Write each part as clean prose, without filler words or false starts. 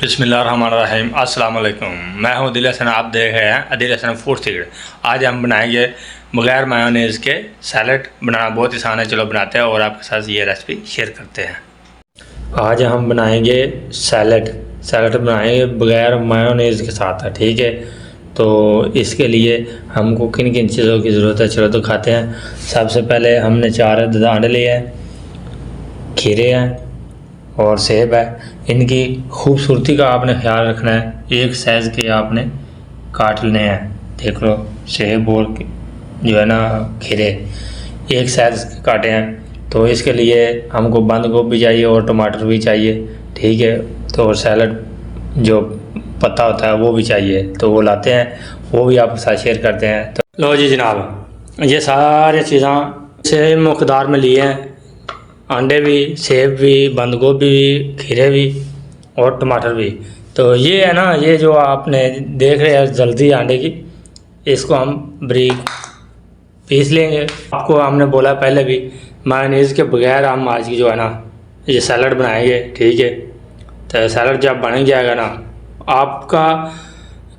बिस्मिल्लाहिर्रहमानिर्रहीम। अस्सलाम वालेकुम। मैं हूं दिल हसन, आप देख रहे हैं दिल हसन फूड सीक्रेट। आज हम बनाएंगे बगैर मायोनीज़ के सैलड। बनाना बहुत आसान है, चलो बनाते हैं और आपके साथ ये रेसिपी शेयर करते हैं। आज हम बनाएंगे सैलड बनाएंगे बगैर मायोनीज़ के साथ, ठीक है। तो इसके लिए हमको किन किन चीज़ों की ज़रूरत है चलो तो खाते हैं। सबसे पहले हमने 4 अंडे लिए हैं, खीरे हैं और सेब है। इनकी खूबसूरती का आपने ख्याल रखना है, एक साइज़ के आपने काट लेने हैं। देख लो, सेब और जो है ना खीरे एक साइज़ के काटे हैं। तो इसके लिए हमको बंद गोभी चाहिए और टमाटर भी चाहिए, ठीक है। तो सैलड जो पत्ता होता है वो भी चाहिए, तो वो लाते हैं, वो भी आपके साथ शेयर करते हैं। तो लो जी जनाब, ये सारी चीज़ें सेम मकदार में लिए हैं, अंडे भी, सेब भी, बंद गोभी भी, खीरे भी और टमाटर भी। तो ये है ना, ये जो आपने देख रहे हैं जल्दी अंडे की, इसको हम बारीक पीस लेंगे। आपको हमने बोला पहले भी, मायोनीज़ के बगैर हम आज की जो है ना ये सैलड बनाएंगे, ठीक है। तो सैलड जब बन जाएगा ना, आपका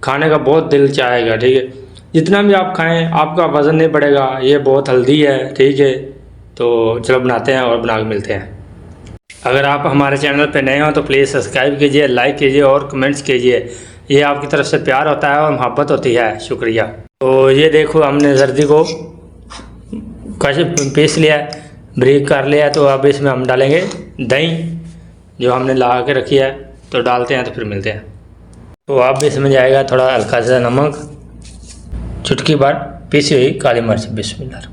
खाने का बहुत दिल चाहेगा, ठीक है। जितना भी आप खाएं आपका वज़न नहीं बढ़ेगा, ये बहुत हेल्दी है, ठीक है। तो चलो बनाते हैं और बना के मिलते हैं। अगर आप हमारे चैनल पे नए हो तो प्लीज़ सब्सक्राइब कीजिए, लाइक कीजिए और कमेंट्स कीजिए। ये आपकी तरफ से प्यार होता है और मोहब्बत होती है, शुक्रिया। तो ये देखो, हमने जर्दी को पीस लिया है, बारीक कर लिया है। तो अब इसमें हम डालेंगे दही जो हमने ला के रखी है, तो डालते हैं तो फिर मिलते हैं। तो अब इसमें जाएगा थोड़ा हल्का सा नमक, चुटकी भर पीसी हुई काली मिर्च, बिस्मिल्लाह।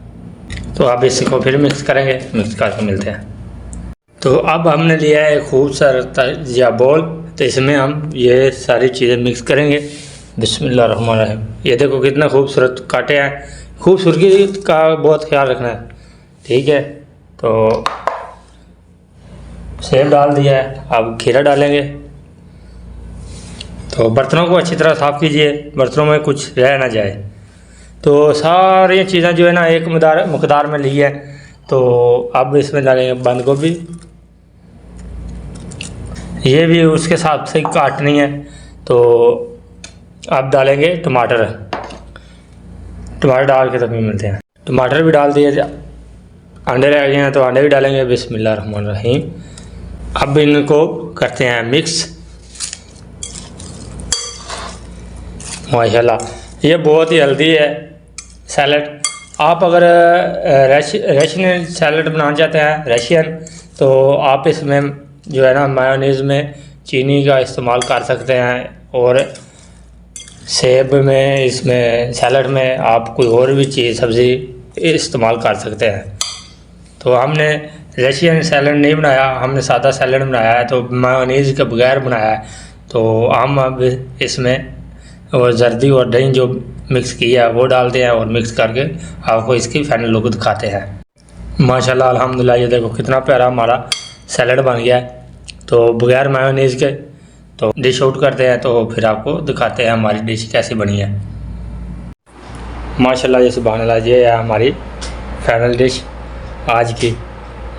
तो अब इसको फिर मिक्स करेंगे, मिक्स करके मिलते हैं। तो अब हमने लिया है खूबसूरत या बोल, तो इसमें हम ये सारी चीज़ें मिक्स करेंगे, बिस्मिल्लाहिर्रहमानिर्रहीम। ये देखो कितना खूबसूरत काटे हैं, खूबसूरती का बहुत ख्याल रखना है, ठीक है। तो सेब डाल दिया है, अब खीरा डालेंगे। तो बर्तनों को अच्छी तरह साफ़ कीजिए, बर्तनों में कुछ रह ना जाए। तो सारी चीज़ें जो है ना एक मकदार में ली है। तो अब इसमें डालेंगे बंद गोभी, ये भी उसके साथ से काटनी है। तो अब डालेंगे टमाटर डाल के तभी मिलते हैं। टमाटर भी डाल दिए, अंडे रह गए हैं तो अंडे भी डालेंगे, बिस्मिल्लाहिर्रहमानिर्रहीम। अब इनको करते हैं मिक्स। माशाल्लाह, ये बहुत ही हेल्दी है सैलड। आप अगर रशियन सैलड बनाना चाहते हैं, रशियन, तो आप इसमें जो है ना मायोनीज़ में चीनी का इस्तेमाल कर सकते हैं, और सेब में, इसमें सैलड में आप कोई और भी चीज़ सब्ज़ी इस्तेमाल कर सकते हैं। तो हमने रशियन सैलड नहीं बनाया, हमने सादा सैलड बनाया है, तो मायोनीज़ के बगैर बनाया है। तो हम अब इसमें और जर्दी और दही जो मिक्स किया है वो डालते हैं और मिक्स करके आपको इसकी फाइनल लुक दिखाते हैं। माशाल्लाह अल्हम्दुलिल्लाह, ये देखो कितना प्यारा हमारा सैलड बन गया है। तो बगैर मायोनीज़ के तो डिश आउट करते हैं, तो फिर आपको दिखाते हैं हमारी डिश कैसी बनी है। माशाल्लाह, ये सुभान अल्लाह, ये है हमारी फाइनल डिश आज की,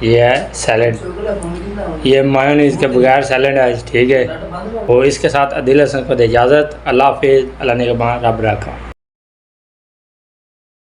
ये है सैलड। ये मायोनीज़ के बगैर सैलड है, ठीक है। और इसके साथ दिल हसन को दे इजाज़त। अल्लाह हाफिज़, अल्लाह ने के बाद रब रखा।